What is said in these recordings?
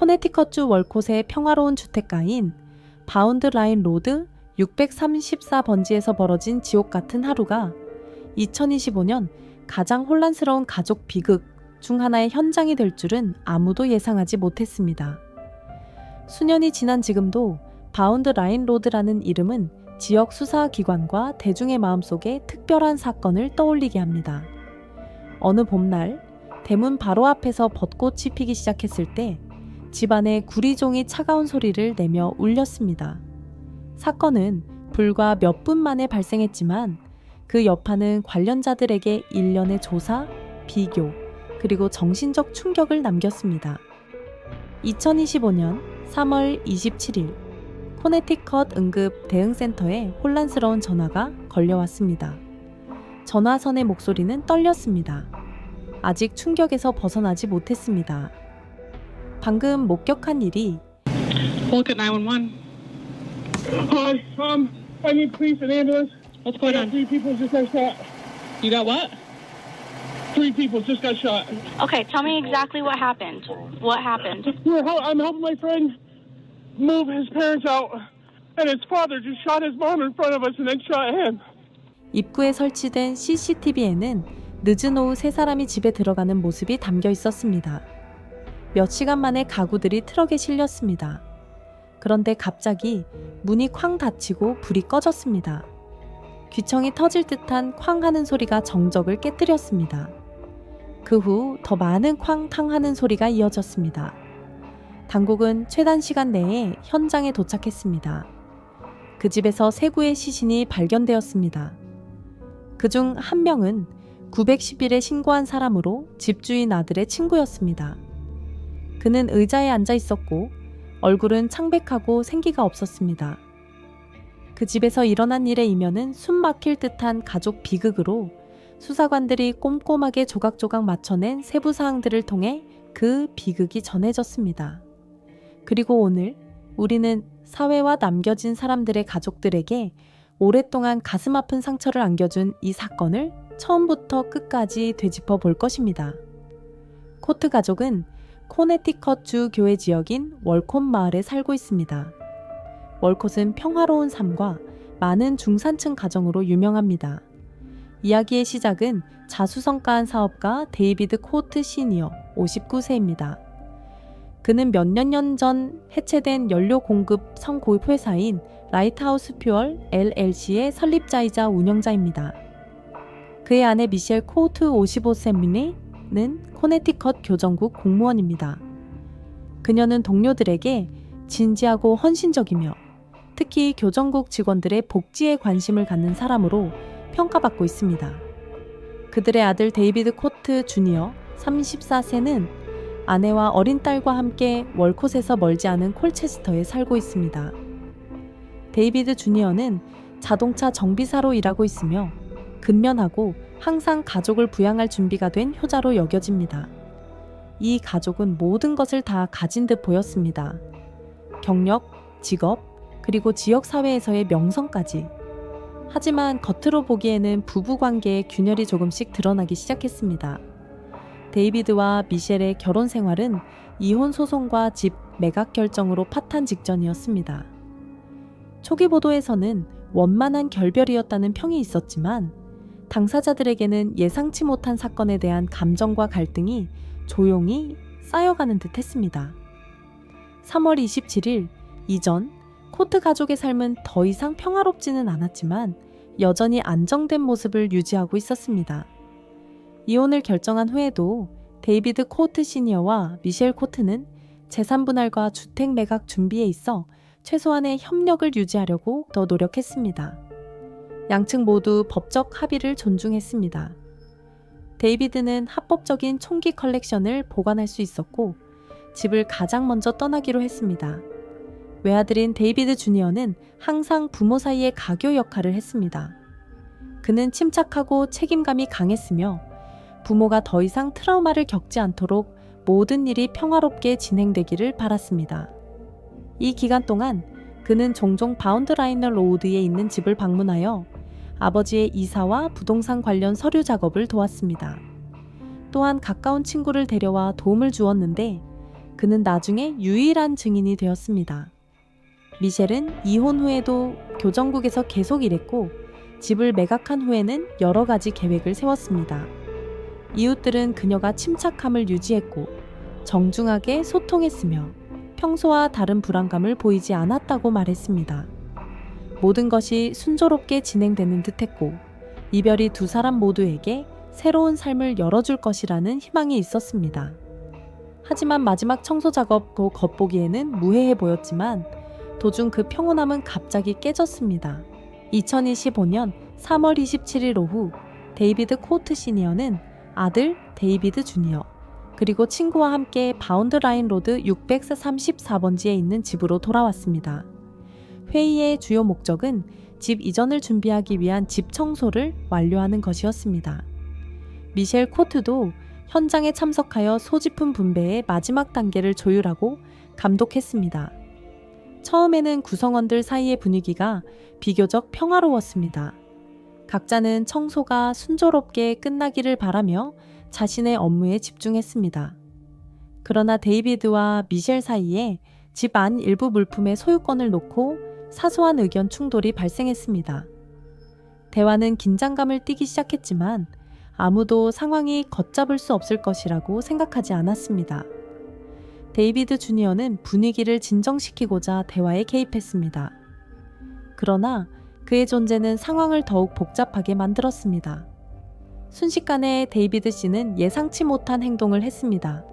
코네티컷주 월콧의 평화로운 주택가인 바운드 라인 로드 634번지에서 벌어진 지옥 같은 하루가 2025년 가장 혼란스러운 가족 비극 중 하나의 현장이 될 줄은 아무도 예상하지 못했습니다. 수년이 지난 지금도 바운드 라인 로드라는 이름은 지역 수사기관과 대중의 마음속에 특별한 사건을 떠올리게 합니다. 어느 봄날 대문 바로 앞에서 벚꽃이 피기 시작했을 때 집안에 구리종이 차가운 소리를 내며 울렸습니다. 사건은 불과 몇 분 만에 발생했지만 그 여파는 관련자들에게 일련의 조사, 비교, 그리고 정신적 충격을 남겼습니다. 2025년 3월 27일 코네티컷 응급 대응센터에 혼란스러운 전화가 걸려왔습니다. 전화선의 목소리는 떨렸습니다. 아직 충격에서 벗어나지 못했습니다. 방금 목격한 일이 Look at 911. Hi, I need police and ambulance. What's going on? 3 people just got shot. You got what? 3 people just got shot. Okay, tell me exactly what happened. What happened? I'm helping my friend move his parents out, and his father just shot his mom in front of us and then shot him. 입구에 설치된 CCTV에는 늦은 오후 3사람이 집에 들어가는 모습이 담겨 있었습니다. 몇 시간 만에 가구들이 트럭에 실렸습니다. 그런데 갑자기 문이 쾅 닫히고 불이 꺼졌습니다. 귀청이 터질 듯한 쾅 하는 소리가 정적을 깨뜨렸습니다. 그 후 더 많은 쾅탕 하는 소리가 이어졌습니다. 당국은 최단 시간 내에 현장에 도착했습니다. 그 집에서 3구의 시신이 발견되었습니다. 그중 한 명은 911에 신고한 사람으로 집주인 아들의 친구였습니다. 그는 의자에 앉아 있었고 얼굴은 창백하고 생기가 없었습니다. 그 집에서 일어난 일의 이면은 숨 막힐 듯한 가족 비극으로 수사관들이 꼼꼼하게 조각조각 맞춰낸 세부 사항들을 통해 그 비극이 전해졌습니다. 그리고 오늘 우리는 사회와 남겨진 사람들의 가족들에게 오랫동안 가슴 아픈 상처를 안겨준 이 사건을 처음부터 끝까지 되짚어 볼 것입니다. 코트 가족은 코네티컷 주 교회 지역인 월콧 마을에 살고 있습니다. 월콧은 평화로운 삶과 많은 중산층 가정으로 유명합니다. 이야기의 시작은 자수성가한 사업가 데이비드 코트 시니어 59세입니다. 그는 몇 년 전 해체된 연료 공급 성고급 회사인 라이트하우스 퓨얼 LLC의 설립자이자 운영자입니다. 그의 아내 미셸 코트 55세는 코네티컷 교정국 공무원입니다. 그녀는 동료들에게 진지하고 헌신적이며 특히 교정국 직원들의 복지에 관심을 갖는 사람으로 평가받고 있습니다. 그들의 아들 데이비드 코트 주니어 34세는 아내와 어린 딸과 함께 월콧에서 멀지 않은 콜체스터에 살고 있습니다. 데이비드 주니어는 자동차 정비사로 일하고 있으며 근면하고 항상 가족을 부양할 준비가 된 효자로 여겨집니다. 이 가족은 모든 것을 다 가진 듯 보였습니다. 경력, 직업, 그리고 지역사회에서의 명성까지. 하지만 겉으로 보기에는 부부관계의 균열이 조금씩 드러나기 시작했습니다. 데이비드와 미셸의 결혼 생활은 이혼 소송과 집 매각 결정으로 파탄 직전이었습니다. 초기 보도에서는 원만한 결별이었다는 평이 있었지만 당사자들에게는 예상치 못한 사건에 대한 감정과 갈등이 조용히 쌓여가는 듯 했습니다. 3월 27일 이전 코트 가족의 삶은 더 이상 평화롭지는 않았지만 여전히 안정된 모습을 유지하고 있었습니다. 이혼을 결정한 후에도 데이비드 코트 시니어와 미셸 코트는 재산 분할과 주택 매각 준비에 있어 최소한의 협력을 유지하려고 더 노력했습니다. 양측 모두 법적 합의를 존중했습니다. 데이비드는 합법적인 총기 컬렉션을 보관할 수 있었고 집을 가장 먼저 떠나기로 했습니다. 외아들인 데이비드 주니어는 항상 부모 사이의 가교 역할을 했습니다. 그는 침착하고 책임감이 강했으며 부모가 더 이상 트라우마를 겪지 않도록 모든 일이 평화롭게 진행되기를 바랐습니다. 이 기간 동안 그는 종종 바운드 라인 로드에 있는 집을 방문하여 아버지의 이사와 부동산 관련 서류 작업을 도왔습니다. 또한 가까운 친구를 데려와 도움을 주었는데 그는 나중에 유일한 증인이 되었습니다. 미셸은 이혼 후에도 교정국에서 계속 일했고 집을 매각한 후에는 여러 가지 계획을 세웠습니다. 이웃들은 그녀가 침착함을 유지했고 정중하게 소통했으며 평소와 다른 불안감을 보이지 않았다고 말했습니다. 모든 것이 순조롭게 진행되는 듯했고 이별이 두 사람 모두에게 새로운 삶을 열어줄 것이라는 희망이 있었습니다. 하지만 마지막 청소 작업도 겉보기에는 무해해 보였지만 도중 그 평온함은 갑자기 깨졌습니다. 2025년 3월 27일 오후 데이비드 코트 시니어는 아들 데이비드 주니어 그리고 친구와 함께 바운드 라인 로드 634번지에 있는 집으로 돌아왔습니다. 회의의 주요 목적은 집 이전을 준비하기 위한 집 청소를 완료하는 것이었습니다. 미셸 코트도 현장에 참석하여 소지품 분배의 마지막 단계를 조율하고 감독했습니다. 처음에는 구성원들 사이의 분위기가 비교적 평화로웠습니다. 각자는 청소가 순조롭게 끝나기를 바라며 자신의 업무에 집중했습니다. 그러나 데이비드와 미셸 사이에 집 안 일부 물품의 소유권을 놓고 사소한 의견 충돌이 발생했습니다. 대화는 긴장감을 띠기 시작했지만 아무도 상황이 걷잡을 수 없을 것이라고 생각하지 않았습니다. 데이비드 주니어는 분위기를 진정시키고자 대화에 개입했습니다. 그러나 그의 존재는 상황을 더욱 복잡하게 만들었습니다. 순식간에 데이비드 씨는 예상치 못한 행동을 했습니다.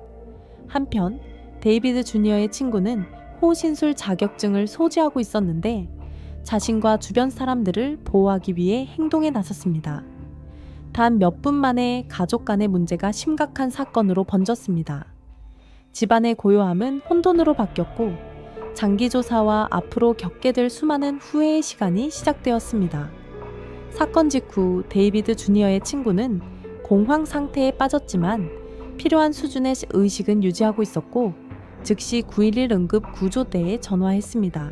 한편 데이비드 주니어의 친구는 호신술 자격증을 소지하고 있었는데 자신과 주변 사람들을 보호하기 위해 행동에 나섰습니다. 단 몇 분 만에 가족 간의 문제가 심각한 사건으로 번졌습니다. 집안의 고요함은 혼돈으로 바뀌었고 장기 조사와 앞으로 겪게 될 수많은 후회의 시간이 시작되었습니다. 사건 직후 데이비드 주니어의 친구는 공황 상태에 빠졌지만 필요한 수준의 의식은 유지하고 있었고 즉시 911 응급 구조대에 전화했습니다.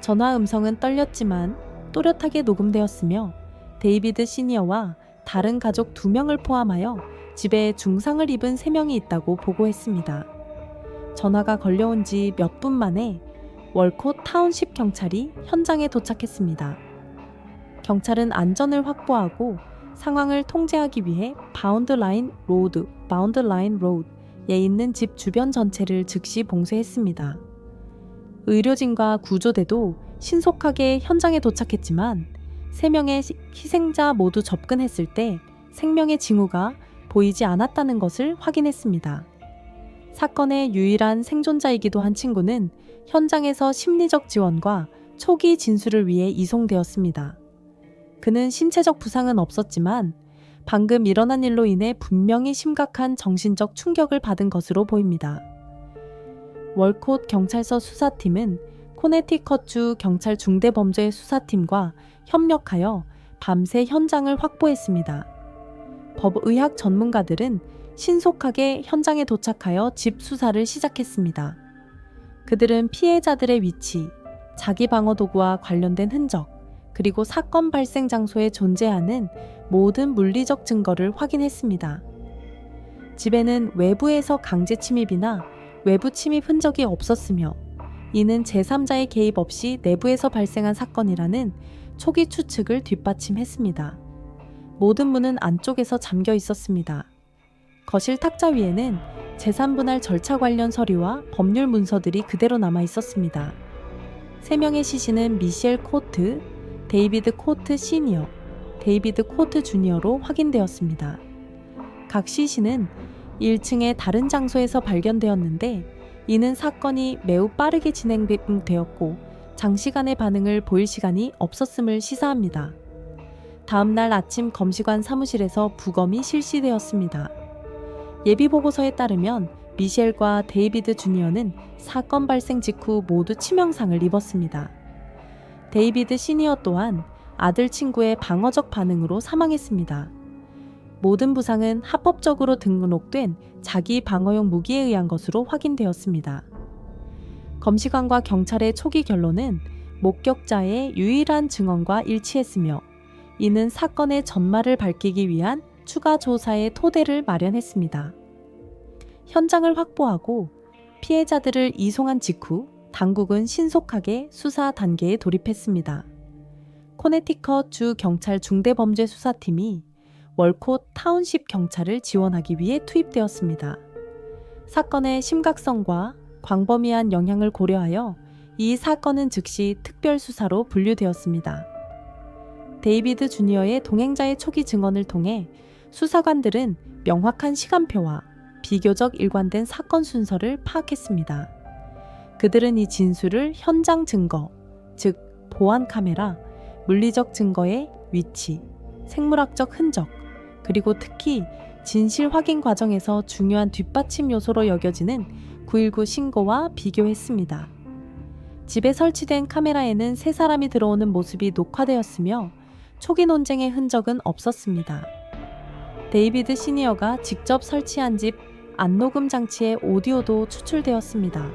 전화 음성은 떨렸지만 또렷하게 녹음되었으며 데이비드 시니어와 다른 가족 2명을 포함하여 집에 중상을 입은 3명이 있다고 보고했습니다. 전화가 걸려온 지 몇 분 만에 월콧 타운십 경찰이 현장에 도착했습니다. 경찰은 안전을 확보하고 상황을 통제하기 위해 바운드 라인 로드에 있는 집 주변 전체를 즉시 봉쇄했습니다. 의료진과 구조대도 신속하게 현장에 도착했지만 3명의 희생자 모두 접근했을 때 생명의 징후가 보이지 않았다는 것을 확인했습니다. 사건의 유일한 생존자이기도 한 친구는 현장에서 심리적 지원과 초기 진술을 위해 이송되었습니다. 그는 신체적 부상은 없었지만 방금 일어난 일로 인해 분명히 심각한 정신적 충격을 받은 것으로 보입니다. 월콧 경찰서 수사팀은 코네티컷주 경찰 중대범죄 수사팀과 협력하여 밤새 현장을 확보했습니다. 법의학 전문가들은 신속하게 현장에 도착하여 집 수사를 시작했습니다. 그들은 피해자들의 위치, 자기 방어 도구와 관련된 흔적, 그리고 사건 발생 장소에 존재하는 모든 물리적 증거를 확인했습니다. 집에는 외부에서 강제 침입이나 외부 침입 흔적이 없었으며 이는 제3자의 개입 없이 내부에서 발생한 사건이라는 초기 추측을 뒷받침했습니다. 모든 문은 안쪽에서 잠겨 있었습니다. 거실 탁자 위에는 재산분할 절차 관련 서류와 법률 문서들이 그대로 남아 있었습니다. 3명의 시신은 미셸 코트, 데이비드 코트 시니어, 데이비드 코트 주니어로 확인되었습니다. 각 시신은 1층의 다른 장소에서 발견되었는데 이는 사건이 매우 빠르게 진행되었고 장시간의 반응을 보일 시간이 없었음을 시사합니다. 다음 날 아침 검시관 사무실에서 부검이 실시되었습니다. 예비보고서에 따르면 미셸과 데이비드 주니어는 사건 발생 직후 모두 치명상을 입었습니다. 데이비드 시니어 또한 아들 친구의 방어적 반응으로 사망했습니다. 모든 부상은 합법적으로 등록된 자기 방어용 무기에 의한 것으로 확인되었습니다. 검시관과 경찰의 초기 결론은 목격자의 유일한 증언과 일치했으며 이는 사건의 전말을 밝히기 위한 추가 조사의 토대를 마련했습니다. 현장을 확보하고 피해자들을 이송한 직후 당국은 신속하게 수사 단계에 돌입했습니다. 코네티컷 주 경찰 중대범죄수사팀이 월콧 타운십 경찰을 지원하기 위해 투입되었습니다. 사건의 심각성과 광범위한 영향을 고려하여 이 사건은 즉시 특별수사로 분류되었습니다. 데이비드 주니어의 동행자의 초기 증언을 통해 수사관들은 명확한 시간표와 비교적 일관된 사건 순서를 파악했습니다. 그들은 이 진술을 현장 증거, 즉 보안 카메라, 물리적 증거의 위치, 생물학적 흔적, 그리고 특히 진실 확인 과정에서 중요한 뒷받침 요소로 여겨지는 9.19 신고와 비교했습니다. 집에 설치된 카메라에는 세 사람이 들어오는 모습이 녹화되었으며 초기 논쟁의 흔적은 없었습니다. 데이비드 시니어가 직접 설치한 집 안녹음 장치의 오디오도 추출되었습니다.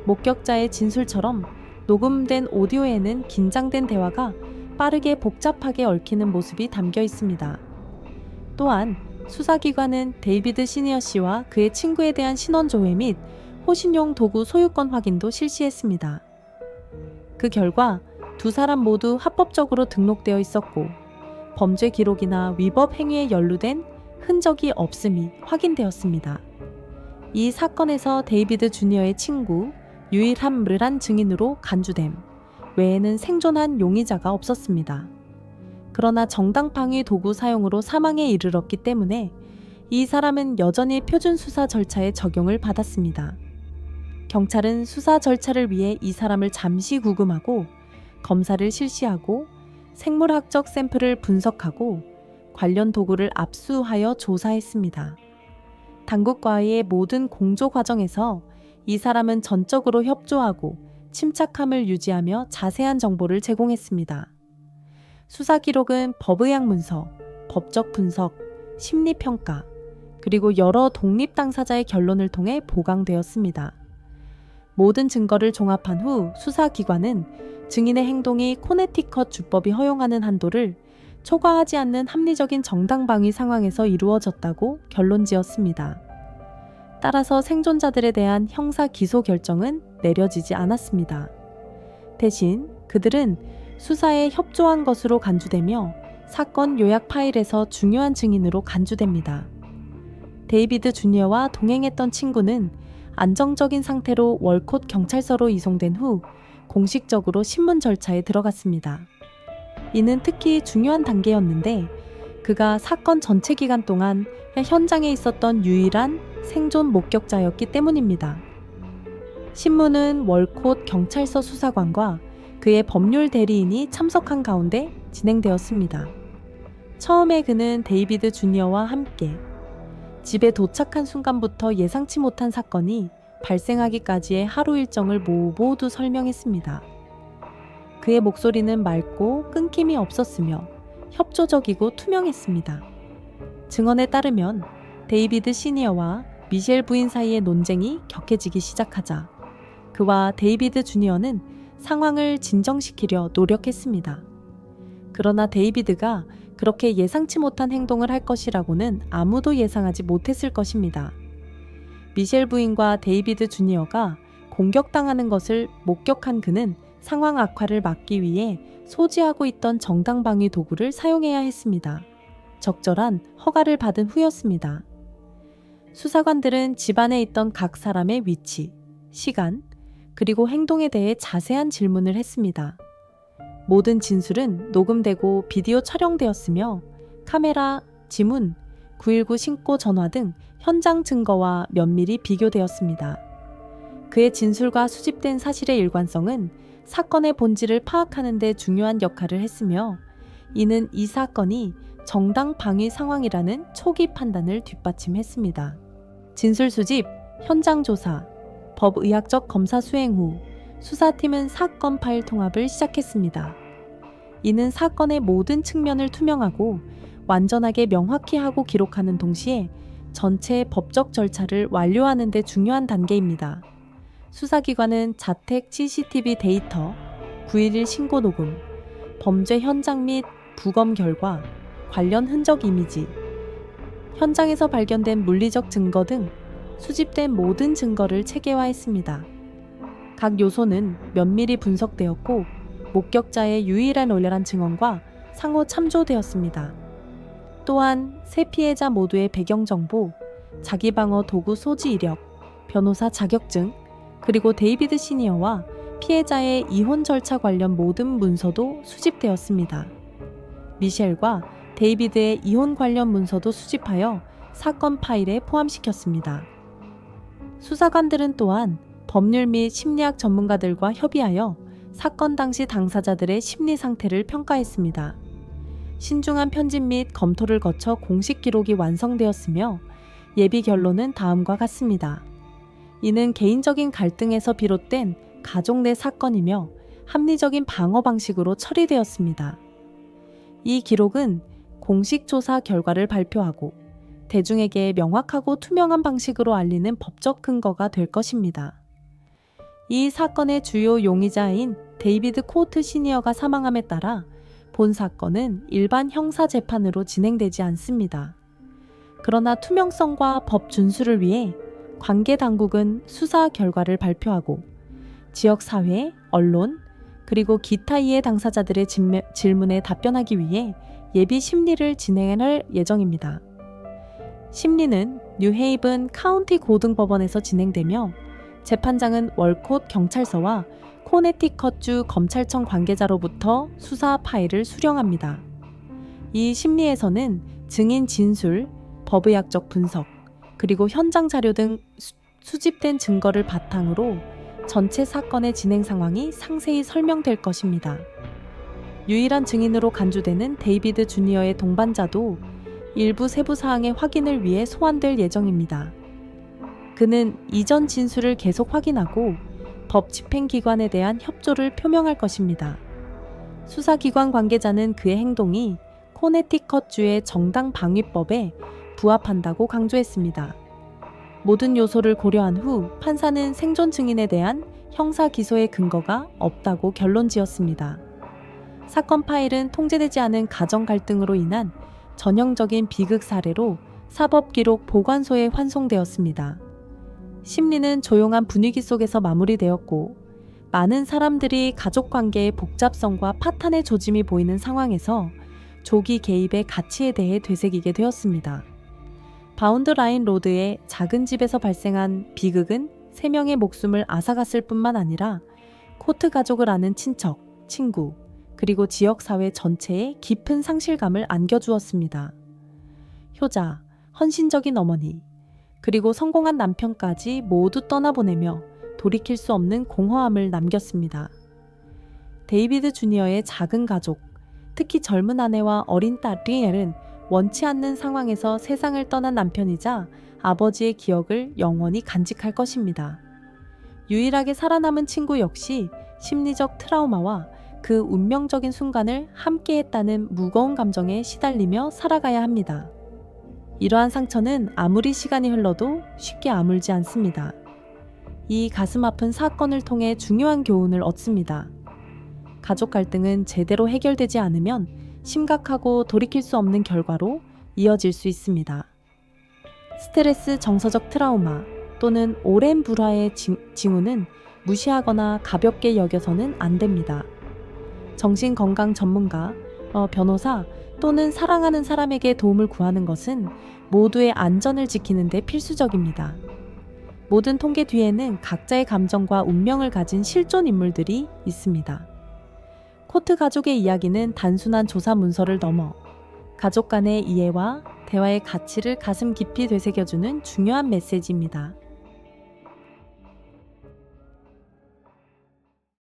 목격자의 진술처럼 녹음된 오디오에는 긴장된 대화가 빠르게 복잡하게 얽히는 모습이 담겨 있습니다. 또한 수사기관은 데이비드 시니어 씨와 그의 친구에 대한 신원 조회 및 호신용 도구 소유권 확인도 실시했습니다. 그 결과 두 사람 모두 합법적으로 등록되어 있었고 범죄 기록이나 위법 행위에 연루된 흔적이 없음이 확인되었습니다. 이 사건에서 데이비드 주니어의 친구, 유일한 르란 증인으로 간주됨 외에는 생존한 용의자가 없었습니다. 그러나 정당 방위 도구 사용으로 사망에 이르렀기 때문에 이 사람은 여전히 표준 수사 절차의 적용을 받았습니다. 경찰은 수사 절차를 위해 이 사람을 잠시 구금하고 검사를 실시하고 생물학적 샘플을 분석하고 관련 도구를 압수하여 조사했습니다. 당국과의 모든 공조 과정에서 이 사람은 전적으로 협조하고 침착함을 유지하며 자세한 정보를 제공했습니다. 수사 기록은 법의학 문서, 법적 분석, 심리평가, 그리고 여러 독립 당사자의 결론을 통해 보강되었습니다. 모든 증거를 종합한 후 수사기관은 증인의 행동이 코네티컷 주법이 허용하는 한도를 초과하지 않는 합리적인 정당방위 상황에서 이루어졌다고 결론지었습니다. 따라서 생존자들에 대한 형사 기소 결정은 내려지지 않았습니다. 대신 그들은 수사에 협조한 것으로 간주되며 사건 요약 파일에서 중요한 증인으로 간주됩니다. 데이비드 주니어와 동행했던 친구는 안정적인 상태로 월콧 경찰서로 이송된 후 공식적으로 신문 절차에 들어갔습니다. 이는 특히 중요한 단계였는데 그가 사건 전체 기간 동안 현장에 있었던 유일한 생존 목격자였기 때문입니다. 신문은 월콧 경찰서 수사관과 그의 법률 대리인이 참석한 가운데 진행되었습니다. 처음에 그는 데이비드 주니어와 함께 집에 도착한 순간부터 예상치 못한 사건이 발생하기까지의 하루 일정을 모두 설명했습니다. 그의 목소리는 맑고 끊김이 없었으며 협조적이고 투명했습니다. 증언에 따르면 데이비드 시니어와 미셸 부인 사이의 논쟁이 격해지기 시작하자 그와 데이비드 주니어는 상황을 진정시키려 노력했습니다. 그러나 데이비드가 그렇게 예상치 못한 행동을 할 것이라고는 아무도 예상하지 못했을 것입니다. 미셸 부인과 데이비드 주니어가 공격당하는 것을 목격한 그는 상황 악화를 막기 위해 소지하고 있던 정당방위 도구를 사용해야 했습니다. 적절한 허가를 받은 후였습니다. 수사관들은 집안에 있던 각 사람의 위치, 시간, 그리고 행동에 대해 자세한 질문을 했습니다. 모든 진술은 녹음되고 비디오 촬영되었으며 카메라, 지문, 9.19 신고 전화 등 현장 증거와 면밀히 비교되었습니다. 그의 진술과 수집된 사실의 일관성은 사건의 본질을 파악하는 데 중요한 역할을 했으며 이는 이 사건이 정당 방위 상황이라는 초기 판단을 뒷받침했습니다. 진술 수집, 현장 조사, 법의학적 검사 수행 후 수사팀은 사건 파일 통합을 시작했습니다. 이는 사건의 모든 측면을 투명하고 완전하게 명확히 하고 기록하는 동시에 전체 법적 절차를 완료하는 데 중요한 단계입니다. 수사기관은 자택 CCTV 데이터, 9.11 신고 녹음, 범죄 현장 및 부검 결과, 관련 흔적 이미지, 현장에서 발견된 물리적 증거 등 수집된 모든 증거를 체계화했습니다. 각 요소는 면밀히 분석되었고 목격자의 유일한 올렬한 증언과 상호 참조되었습니다. 또한 세 피해자 모두의 배경정보, 자기방어 도구 소지 이력, 변호사 자격증, 그리고 데이비드 시니어와 피해자의 이혼 절차 관련 모든 문서도 수집되었습니다. 미셸과 데이비드의 이혼 관련 문서도 수집하여 사건 파일에 포함시켰습니다. 수사관들은 또한 법률 및 심리학 전문가들과 협의하여 사건 당시 당사자들의 심리 상태를 평가했습니다. 신중한 편집 및 검토를 거쳐 공식 기록이 완성되었으며 예비 결론은 다음과 같습니다. 이는 개인적인 갈등에서 비롯된 가족 내 사건이며 합리적인 방어 방식으로 처리되었습니다. 이 기록은 공식 조사 결과를 발표하고 대중에게 명확하고 투명한 방식으로 알리는 법적 근거가 될 것입니다. 이 사건의 주요 용의자인 데이비드 코트 시니어가 사망함에 따라 본 사건은 일반 형사 재판으로 진행되지 않습니다. 그러나 투명성과 법 준수를 위해 관계 당국은 수사 결과를 발표하고 지역 사회, 언론, 그리고 기타 이해 당사자들의 질문에 답변하기 위해 예비 심리를 진행할 예정입니다. 심리는 뉴헤이븐 카운티 고등법원에서 진행되며 재판장은 월콧 경찰서와 코네티컷주 검찰청 관계자로부터 수사 파일을 수령합니다. 이 심리에서는 증인 진술, 법의학적 분석, 그리고 현장 자료 등 수집된 증거를 바탕으로 전체 사건의 진행 상황이 상세히 설명될 것입니다. 유일한 증인으로 간주되는 데이비드 주니어의 동반자도 일부 세부 사항의 확인을 위해 소환될 예정입니다. 그는 이전 진술을 계속 확인하고 법 집행기관에 대한 협조를 표명할 것입니다. 수사기관 관계자는 그의 행동이 코네티컷주의 정당방위법에 부합한다고 강조했습니다. 모든 요소를 고려한 후 판사는 생존 증인에 대한 형사 기소의 근거가 없다고 결론지었습니다. 사건 파일은 통제되지 않은 가정 갈등으로 인한 전형적인 비극 사례로 사법기록 보관소에 환송되었습니다. 심리는 조용한 분위기 속에서 마무리되었고 많은 사람들이 가족관계의 복잡성과 파탄의 조짐이 보이는 상황에서 조기 개입의 가치에 대해 되새기게 되었습니다. 바운드 라인 로드의 작은 집에서 발생한 비극은 3명의 목숨을 앗아갔을 뿐만 아니라 코트 가족을 아는 친척, 친구, 그리고 지역사회 전체에 깊은 상실감을 안겨주었습니다. 효자, 헌신적인 어머니, 그리고 성공한 남편까지 모두 떠나보내며 돌이킬 수 없는 공허함을 남겼습니다. 데이비드 주니어의 작은 가족, 특히 젊은 아내와 어린 딸 리엘은 원치 않는 상황에서 세상을 떠난 남편이자 아버지의 기억을 영원히 간직할 것입니다. 유일하게 살아남은 친구 역시 심리적 트라우마와 그 운명적인 순간을 함께했다는 무거운 감정에 시달리며 살아가야 합니다. 이러한 상처는 아무리 시간이 흘러도 쉽게 아물지 않습니다. 이 가슴 아픈 사건을 통해 중요한 교훈을 얻습니다. 가족 갈등은 제대로 해결되지 않으면 심각하고 돌이킬 수 없는 결과로 이어질 수 있습니다. 스트레스 정서적 트라우마 또는 오랜 불화의 징후는 무시하거나 가볍게 여겨서는 안 됩니다. 정신건강 전문가, 변호사 또는 사랑하는 사람에게 도움을 구하는 것은 모두의 안전을 지키는 데 필수적입니다. 모든 통계 뒤에는 각자의 감정과 운명을 가진 실존 인물들이 있습니다. 코트 가족의 이야기는 단순한 조사 문서를 넘어 가족 간의 이해와 대화의 가치를 가슴 깊이 되새겨주는 중요한 메시지입니다.